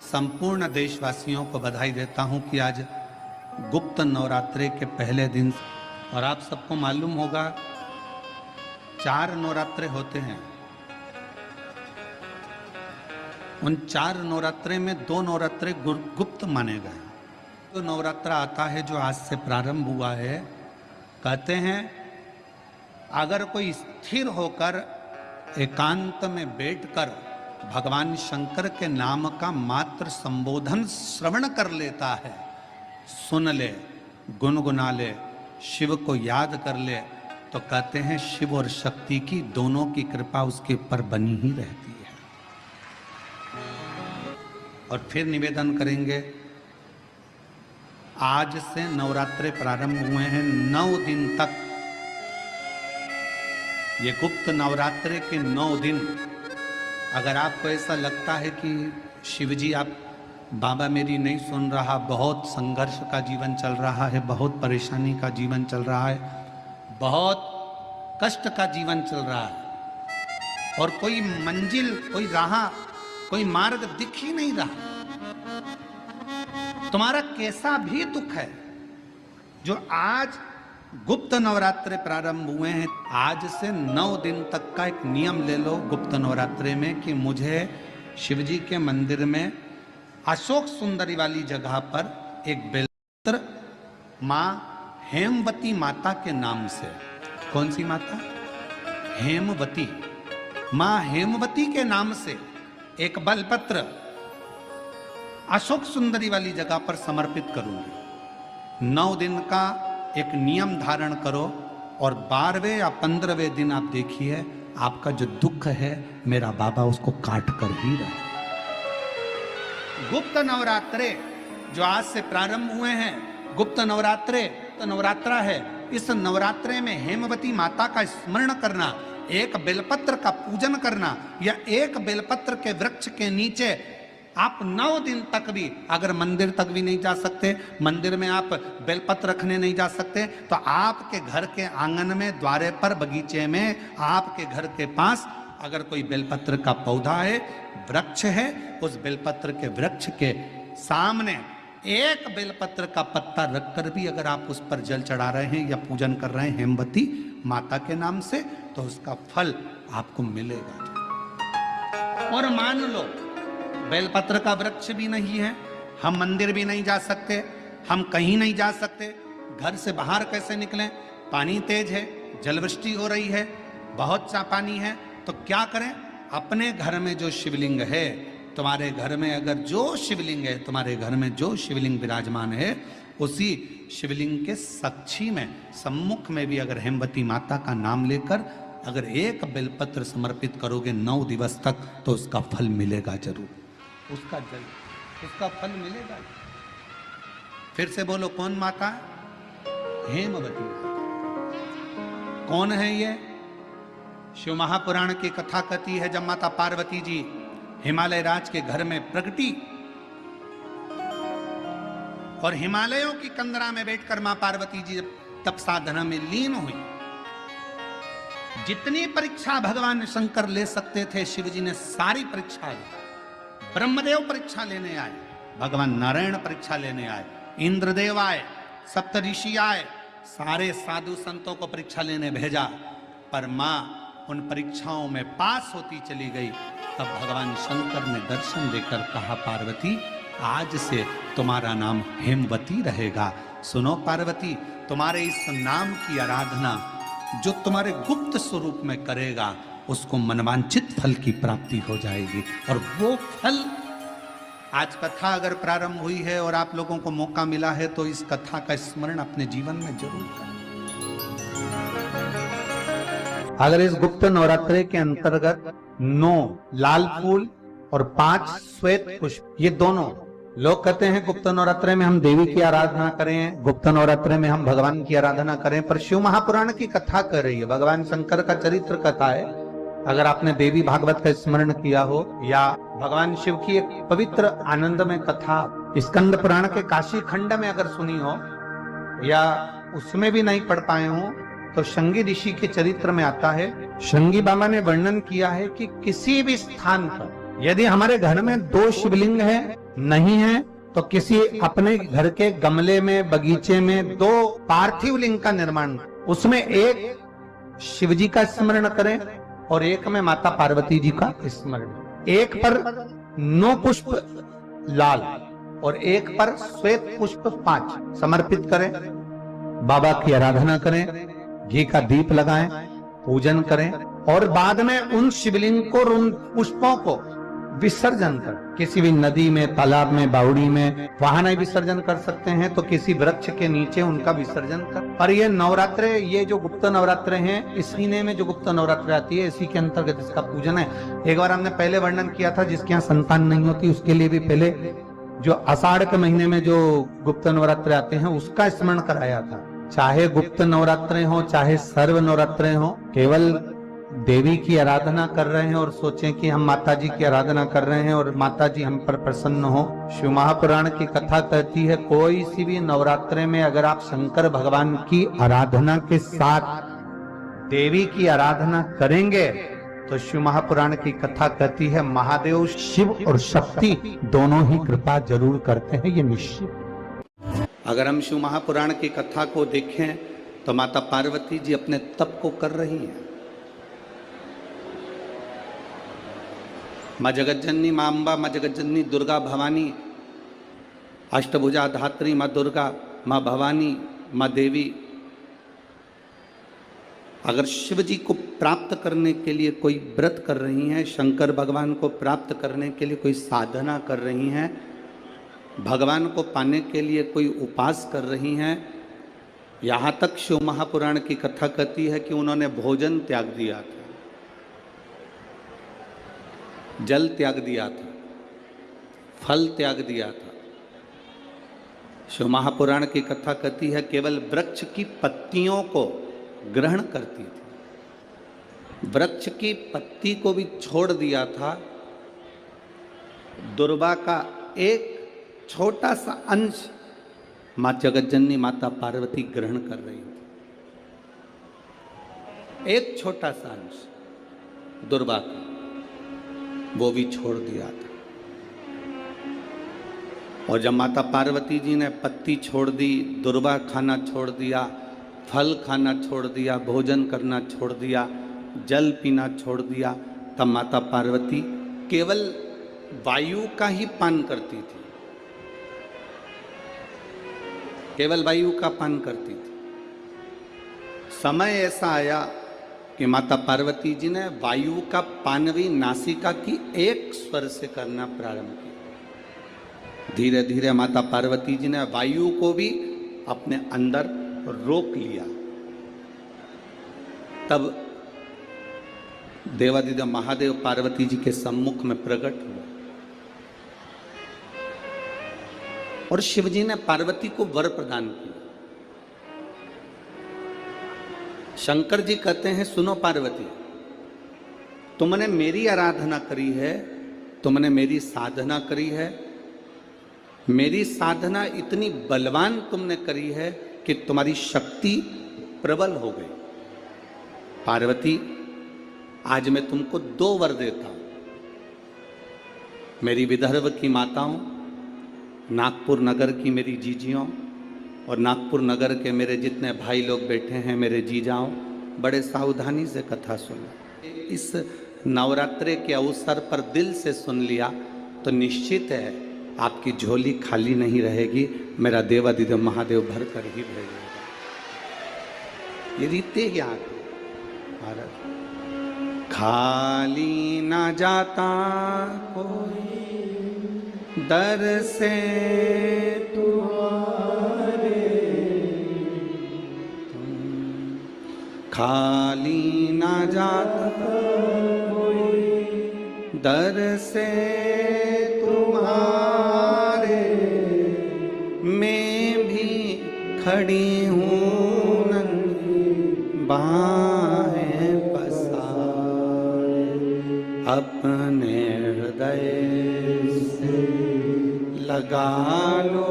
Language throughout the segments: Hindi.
संपूर्ण देशवासियों को बधाई देता हूं कि आज गुप्त नवरात्रे के पहले दिन, और आप सबको मालूम होगा 4 नवरात्रे होते हैं। उन 4 नवरात्रे में 2 नवरात्रे गुप्त माने गए। तो नवरात्रा आता है जो आज से प्रारंभ हुआ है, कहते हैं अगर कोई स्थिर होकर एकांत में बैठकर भगवान शंकर के नाम का मात्र संबोधन श्रवण कर लेता है, सुन ले, गुनगुना ले, शिव को याद कर ले, तो कहते हैं शिव और शक्ति की दोनों की कृपा उसके ऊपर बनी ही रहती है। और फिर निवेदन करेंगे, आज से नवरात्रे प्रारंभ हुए हैं, 9 दिन तक। ये गुप्त नवरात्रे के 9 दिन, अगर आपको ऐसा लगता है कि शिवजी आप बाबा मेरी नहीं सुन रहा, बहुत संघर्ष का जीवन चल रहा है, बहुत परेशानी का जीवन चल रहा है, बहुत कष्ट का जीवन चल रहा है, और कोई मंजिल, कोई राह, कोई मार्ग दिख ही नहीं रहा, तुम्हारा कैसा भी दुख है, जो आज गुप्त नवरात्रे प्रारंभ हुए हैं, आज से 9 दिन तक का एक नियम ले लो गुप्त नवरात्रे में कि मुझे शिवजी के मंदिर में अशोक सुंदरी वाली जगह पर एक बेलपत्र माँ हेमवती माता के नाम से, कौन सी माता? हेमवती, माँ हेमवती के नाम से एक बेलपत्र अशोक सुंदरी वाली जगह पर समर्पित करूंगी। 9 दिन का एक नियम धारण करो, और 12वें या 15वें दिन आप देखिए आपका जो दुख है मेरा बाबा उसको काट कर ही रहा। गुप्त नवरात्रे जो आज से प्रारंभ हुए हैं, गुप्त नवरात्रे तो नवरात्रा है, इस नवरात्रे में हेमवती माता का स्मरण करना, एक बेलपत्र का पूजन करना, या एक बेलपत्र के वृक्ष के नीचे आप 9 दिन तक भी, अगर मंदिर तक भी नहीं जा सकते, मंदिर में आप बेलपत्र रखने नहीं जा सकते, तो आपके घर के आंगन में, द्वारे पर, बगीचे में, आपके घर के पास अगर कोई बेलपत्र का पौधा है, वृक्ष है, उस बेलपत्र के वृक्ष के सामने एक बेलपत्र का पत्ता रखकर भी अगर आप उस पर जल चढ़ा रहे हैं या पूजन कर रहे हैं हेमवती माता के नाम से, तो उसका फल आपको मिलेगा। और मान लो बेलपत्र का वृक्ष भी नहीं है, हम मंदिर भी नहीं जा सकते, हम कहीं नहीं जा सकते, घर से बाहर कैसे निकलें, पानी तेज है, जलवृष्टि हो रही है, बहुत सा पानी है, तो क्या करें? अपने घर में जो शिवलिंग है, तुम्हारे घर में अगर जो शिवलिंग है, तुम्हारे घर में जो शिवलिंग विराजमान है, उसी शिवलिंग के साक्षी में, सम्मुख में भी अगर हेमवती माता का नाम लेकर अगर एक बेलपत्र समर्पित करोगे 9 दिवस तक, तो उसका फल मिलेगा जरूर, उसका जल, उसका फल मिलेगा। फिर से बोलो, कौन माता? हेमवती। कौन है ये? शिव महापुराण की कथा कहती है, जब माता पार्वती जी हिमालय राज के घर में प्रगटी और हिमालयों की कंदरा में बैठकर मां पार्वती जी तप साधना में लीन हुई, जितनी परीक्षा भगवान शंकर ले सकते थे, शिव जी ने सारी परीक्षा ली। ब्रह्मदेव परीक्षा लेने आए, भगवान नारायण परीक्षा लेने आए, इंद्रदेव आए, सप्तऋषि आए, सारे साधु संतों को परीक्षा लेने भेजा, पर मां उन परीक्षाओं में पास होती चली गई। तब भगवान शंकर ने दर्शन देकर कहा, पार्वती आज से तुम्हारा नाम हेमवती रहेगा। सुनो पार्वती, तुम्हारे इस नाम की आराधना जो तुम्हारे गुप्त स्वरूप में करेगा, उसको मनवांछित फल की प्राप्ति हो जाएगी। और वो फल, आज कथा अगर प्रारंभ हुई है और आप लोगों को मौका मिला है, तो इस कथा का स्मरण अपने जीवन में जरूर करें। अगर इस गुप्त नवरात्रे के अंतर्गत 9 लाल फूल और 5 श्वेत पुष्प, ये दोनों, लोग कहते हैं गुप्त नवरात्रे में हम देवी की आराधना करें, गुप्त नवरात्रे में हम भगवान की आराधना करें, पर शिव महापुराण की कथा कर रही है, भगवान शंकर का चरित्र कथा है। अगर आपने देवी भागवत का स्मरण किया हो, या भगवान शिव की एक पवित्र आनंदमय कथा स्कंद पुराण के काशी खंड में अगर सुनी हो, या उसमें भी नहीं पढ़ पाए हो, तो शंगी ऋषि के चरित्र में आता है, शंगी बाबा ने वर्णन किया है कि किसी भी स्थान पर यदि हमारे घर में 2 शिवलिंग है, नहीं है, तो किसी अपने घर के गमले में, बगीचे में 2 पार्थिव लिंग का निर्माण, उसमें एक शिव जी का स्मरण करें और एक में माता पार्वती जी का स्मरण। एक पर 9 पुष्प लाल और एक पर श्वेत पुष्प 5 समर्पित करें। बाबा की आराधना करें, घी का दीप लगाएं, पूजन करें और बाद में उन शिवलिंग को और उन पुष्पों को विसर्जन कर, किसी भी नदी में, तालाब में, बावड़ी में, वहां नहीं विसर्जन कर सकते हैं तो किसी वृक्ष के नीचे उनका विसर्जन कर। और ये नवरात्रे, ये जो गुप्त नवरात्रे हैं, इस महीने में जो गुप्त नवरात्रे आती है, इसी के अंतर्गत इसका पूजन है। एक बार हमने पहले वर्णन किया था, जिसके यहाँ संतान नहीं होती उसके लिए भी पहले जो आषाढ़ के महीने में जो गुप्त नवरात्रे आते हैं उसका स्मरण कराया था। चाहे गुप्त नवरात्रे हो, चाहे सर्व नवरात्रे हो, केवल देवी की आराधना कर रहे हैं और सोचें कि हम माता जी की आराधना कर रहे हैं और माता जी हम पर प्रसन्न हो। शिव महापुराण की कथा कहती है, कोई सी भी नवरात्रे में अगर आप शंकर भगवान की आराधना के साथ देवी की आराधना करेंगे तो शिव महापुराण की कथा कहती है, महादेव शिव और शक्ति दोनों ही कृपा जरूर करते हैं, ये निश्चित। अगर हम शिव महापुराण की कथा को देखें तो माता पार्वती जी अपने तप को कर रही हैं। माँ जगज्जननी, माँ अम्बा, माँ जगज्जननी दुर्गा भवानी, अष्टभुजा धात्री माँ दुर्गा, माँ भवानी, माँ देवी अगर शिव जी को प्राप्त करने के लिए कोई व्रत कर रही हैं, शंकर भगवान को प्राप्त करने के लिए कोई साधना कर रही हैं, भगवान को पाने के लिए कोई उपास कर रही हैं, यहाँ तक शिव महापुराण की कथा कहती है कि उन्होंने भोजन त्याग दिया था, जल त्याग दिया था, फल त्याग दिया था। शिव महापुराण की कथा कहती है केवल वृक्ष की पत्तियों को ग्रहण करती थी, वृक्ष की पत्ती को भी छोड़ दिया था। दुर्वा का एक छोटा सा अंश मां जगज्जननी माता पार्वती ग्रहण कर रही थी, एक छोटा सा अंश दुर्वा का, वो भी छोड़ दिया था। और जब माता पार्वती जी ने पत्ती छोड़ दी, दुर्वा खाना छोड़ दिया, फल खाना छोड़ दिया, भोजन करना छोड़ दिया, जल पीना छोड़ दिया, तब माता पार्वती केवल वायु का ही पान करती थी, केवल वायु का पान करती थी। समय ऐसा आया कि माता पार्वती जी ने वायु का पान भी नासिका की एक स्वर से करना प्रारंभ किया। धीरे धीरे माता पार्वती जी ने वायु को भी अपने अंदर रोक लिया। तब देवादिदेव महादेव पार्वती जी के सम्मुख में प्रकट हुआ और शिव जी ने पार्वती को वर प्रदान किया। शंकर जी कहते हैं, सुनो पार्वती, तुमने मेरी आराधना करी है, तुमने मेरी साधना करी है, मेरी साधना इतनी बलवान तुमने करी है कि तुम्हारी शक्ति प्रबल हो गई। पार्वती, आज मैं तुमको 2 वर देता हूं। मेरी विदर्भ की माताओं, नागपुर नगर की मेरी जीजियों और नागपुर नगर के मेरे जितने भाई लोग बैठे हैं, मेरे जीजाओं, बड़े सावधानी से कथा सुनो। इस नवरात्रे के अवसर पर दिल से सुन लिया तो निश्चित है आपकी झोली खाली नहीं रहेगी, मेरा देवादिदेव महादेव भर कर ही भेजेगा। ये रीते क्या भारत खाली ना जाता कोई दर से तुम्हारे, खाली ना जाता कोई दर से तुम्हारे, मैं भी खड़ी हूँ नंगी बाहें पसारे, अपने हृदय से लगा लो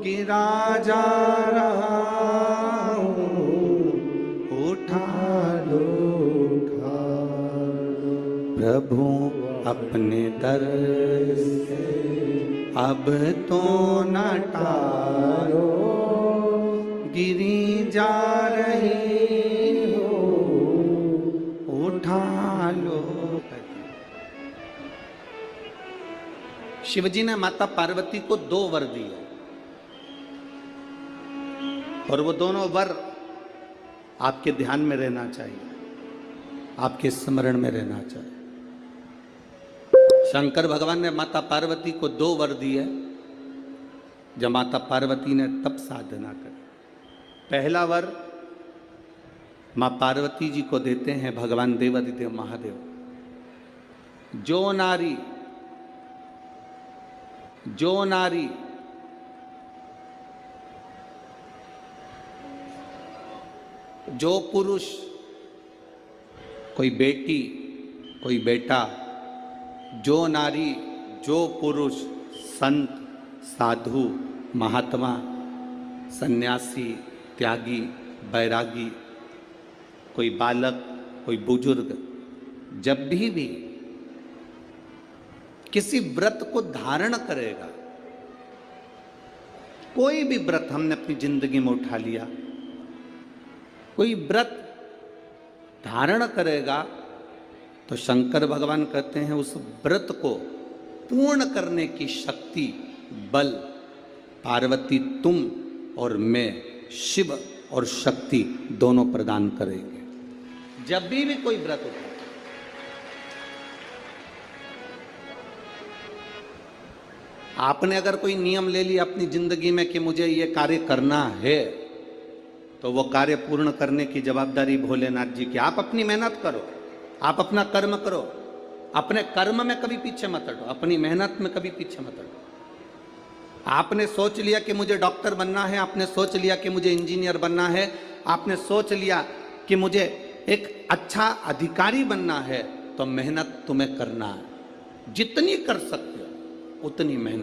गिरा जा रहा हूँ, उठा लो प्रभु अपने दर से अब तो न टालो, गिरी जा रही हो उठा लो। शिवजी ने माता पार्वती को 2 वर दिए और वो दोनों वर आपके ध्यान में रहना चाहिए, आपके स्मरण में रहना चाहिए। शंकर भगवान ने माता पार्वती को 2 वर दिए जब माता पार्वती ने तप साधना करी। पहला वर मां पार्वती जी को देते हैं भगवान देवादिदेव महादेव, जो नारी जो पुरुष, कोई बेटी कोई बेटा, जो नारी जो पुरुष, संत साधु महात्मा सन्यासी त्यागी बैरागी, कोई बालक कोई बुजुर्ग, जब भी किसी व्रत को धारण करेगा, कोई भी व्रत हमने अपनी जिंदगी में उठा लिया, कोई व्रत धारण करेगा तो शंकर भगवान कहते हैं उस व्रत को पूर्ण करने की शक्ति बल पार्वती तुम और मैं शिव और शक्ति दोनों प्रदान करेंगे। जब भी कोई व्रत उठा, आपने अगर कोई नियम ले लिया अपनी जिंदगी में कि मुझे ये कार्य करना है, तो वो कार्य पूर्ण करने की जवाबदारी भोलेनाथ जी की। आप अपनी मेहनत करो, आप अपना कर्म करो, अपने कर्म में कभी पीछे मत हटो, अपनी मेहनत में कभी पीछे मत हटो। आपने सोच लिया कि मुझे डॉक्टर बनना है, आपने सोच लिया कि मुझे इंजीनियर बनना है, आपने सोच लिया कि मुझे एक अच्छा अधिकारी बनना है, तो मेहनत तुम्हें करना है, जितनी कर सकते हो उतनी मेहनत।